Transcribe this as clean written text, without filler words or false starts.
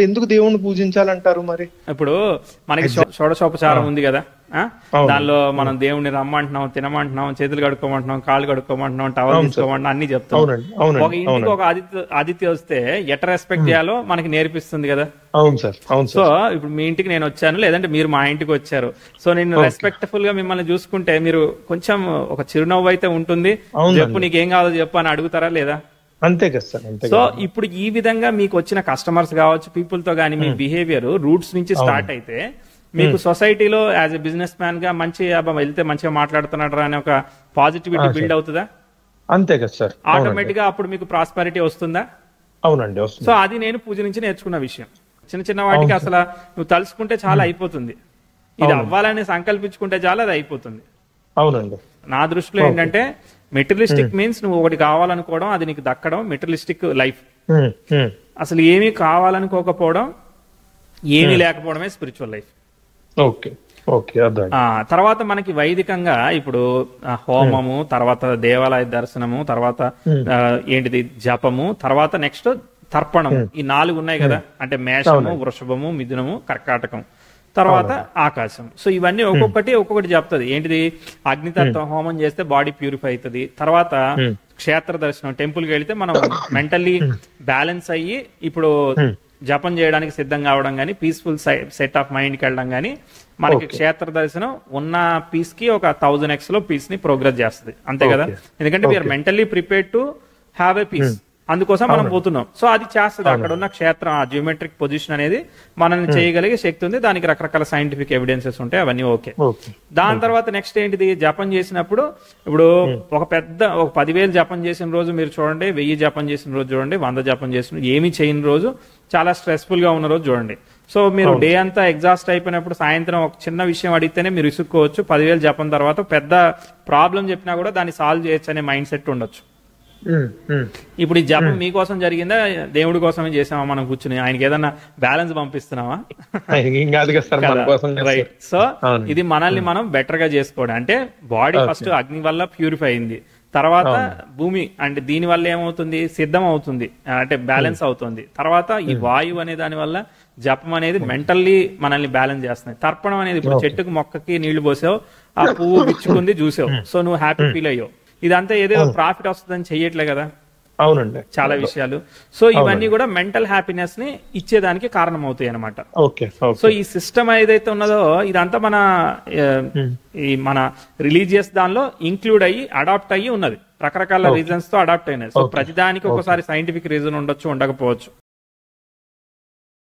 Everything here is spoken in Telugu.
ఎందుకు దేవుణ్ణి పూజించాలంటారు మరి? ఇప్పుడు మనకి షోడశోపచారం ఉంది కదా, దానిలో మనం దేవుణ్ణి రమ్మంటున్నాం, తినమంటున్నాం, చేతులు కడుక్కోమంటున్నాం, కాళ్ళు కడుక్కోమంటున్నాం, టవల్ తీసుకోమంటున్నాం, అన్ని చెప్తాం. ఒక ఇంటికి ఒక అతిథి వస్తే ఎట్లా రెస్పెక్ట్ చేయాలో మనకి నేర్పిస్తుంది కదా. అవును సార్, అవును. సో ఇప్పుడు మీ ఇంటికి నేను వచ్చాను, లేదంటే మీరు మా ఇంటికి వచ్చారు. సో నేను రెస్పెక్ట్ఫుల్ గా మిమ్మల్ని చూసుకుంటే మీరు కొంచెం ఒక చిరునవ్వు అయితే ఉంటుంది. చెప్పు నీకేం కావాలో చెప్పు అని అడుగుతారా లేదా? అంతే కదా సార్. సో ఇప్పుడు ఈ విధంగా మీకు వచ్చిన కస్టమర్స్ కావచ్చు, పీపుల్ తో గానీ మీ బిహేవియర్ రూట్స్ నుంచి స్టార్ట్ అయితే మీకు సొసైటీలో యాజ్ ఎ బిజినెస్ మ్యాన్ గా మంచి వెళ్తే మంచిగా మాట్లాడుతున్నాడు అనే ఒక పాజిటివిటీ బిల్డ్ అవుతుందా? అంతే కదా సార్. ఆటోమేటిక్ గా అప్పుడు మీకు ప్రాస్పెరిటీ వస్తుందా? అవునండి. సో అది నేను పూజ నుంచి నేర్చుకున్న విషయం. చిన్న చిన్న వాటికి అసలు నువ్వు తలుసుకుంటే చాలా అయిపోతుంది. ఇది అవ్వాలని సంకల్పించుకుంటే చాలా అది అయిపోతుంది. అవునండి. నా దృష్టిలో ఏంటంటే మెటీరియలిస్టిక్ మీన్స్ నువ్వు ఒకటి కావాలనుకోవడం, అది నీకు దక్కడం మెటీరియలిస్టిక్ లైఫ్. అసలు ఏమీ కావాలనుకోకపోవడం, ఏమీ లేకపోవడమే స్పిరిచువల్ లైఫ్. తర్వాత మనకి వైదికంగా ఇప్పుడు హోమము, తర్వాత దేవాలయ దర్శనము, తర్వాత ఏంటిది జపము, తర్వాత నెక్స్ట్ తర్పణము, ఈ 4 ఉన్నాయి కదా. అంటే మేషము, వృషభము, మిథునము, కర్కాటకం, తర్వాత ఆకాశం. సో ఇవన్నీ ఒక్కొక్కటి చెప్తుంది. ఏంటిది? అగ్నితత్వం హోమం చేస్తే బాడీ ప్యూరిఫై అవుతుంది. తర్వాత క్షేత్ర దర్శనం, టెంపుల్ కి వెళితే మనం మెంటల్లీ బ్యాలెన్స్ అయ్యి ఇప్పుడు జపం చేయడానికి సిద్ధం కావడం గానీ, పీస్ఫుల్ సెట్ ఆఫ్ మైండ్ కి వెళ్ళడం గానీ, మనకి క్షేత్ర దర్శనం ఉన్న పీస్ కి ఒక 1000x లో పీస్ ని ప్రోగ్రెస్ చేస్తుంది. అంతే కదా. ఎందుకంటే we are mentally prepared to have a peace. అందుకోసం మనం పోతున్నాం. సో అది చేస్తుంది. అక్కడ ఉన్న క్షేత్రం, ఆ జియోమెట్రిక్ పొజిషన్ అనేది మనల్ని చేయగలిగే శక్తి ఉంది. దానికి రకరకాల సైంటిఫిక్ ఎవిడెన్సెస్ ఉంటాయి. అవన్నీ ఓకే. దాని తర్వాత నెక్స్ట్ ఏంటిది? జపం చేసినప్పుడు ఇప్పుడు ఒక 10,000 జపం చేసిన రోజు మీరు చూడండి, 1000 జపం చేసిన రోజు చూడండి, 100 జపం చేసిన, ఏమీ చేయని రోజు, చాలా స్ట్రెస్ఫుల్ గా ఉన్న రోజు చూడండి. సో మీరు డే అంతా ఎగ్జాస్ట్ అయిపోయినప్పుడు సాయంత్రం ఒక చిన్న విషయం అడిగితేనే మీరు ఇసుక్కోవచ్చు. 10,000 జపం తర్వాత పెద్ద ప్రాబ్లం చెప్పినా కూడా దాన్ని సాల్వ్ చేయొచ్చు అనే మైండ్ సెట్ ఉండొచ్చు. ఇప్పుడు ఈ జపం మీకోసం జరిగిందా, దేవుడి కోసమే చేసామా? మనం కూర్చుని ఆయనకి ఏదన్నా బ్యాలెన్స్ పంపిస్తున్నావా? రైట్. సో ఇది మనల్ని మనం బెటర్ గా చేసుకోవడం. అంటే బాడీ ఫస్ట్ అగ్ని వల్ల ప్యూరిఫై అయింది, తర్వాత భూమి అంటే దీని వల్ల ఏమవుతుంది? సిద్ధం అవుతుంది, అంటే బ్యాలెన్స్ అవుతుంది. తర్వాత ఈ వాయువు అనే దాని వల్ల జపం అనేది మెంటల్లీ మనల్ని బ్యాలెన్స్ చేస్తుంది. తర్పణం అనేది ఇప్పుడు చెట్టుకు మొక్కకి నీళ్లు పోసావు, ఆ పువ్వు విచ్చుకుంది చూసావు, సో నువ్వు హ్యాపీ ఫీల్ అయ్యావు. ఇదంతా ఏదో ప్రాఫిట్ వస్తుందని చెయ్యట్లే కదా. అవునండి. చాలా విషయాలు. సో ఇవన్నీ కూడా మెంటల్ హ్యాపీనెస్ ని ఇచ్చేదానికి కారణం అవుతాయి అనమాట. సో ఈ సిస్టమ్ ఏదైతే ఉన్నదో ఇదంతా మన రిలీజియస్ దానిలో ఇంక్లూడ్ అయ్యి అడాప్ట్ అయ్యి ఉన్నది. రకరకాల రీజన్స్ తో అడాప్ట్ అయినది. సో ప్రతిదానికి ఒకసారి సైంటిఫిక్ రీజన్ ఉండొచ్చు, ఉండకపోవచ్చు.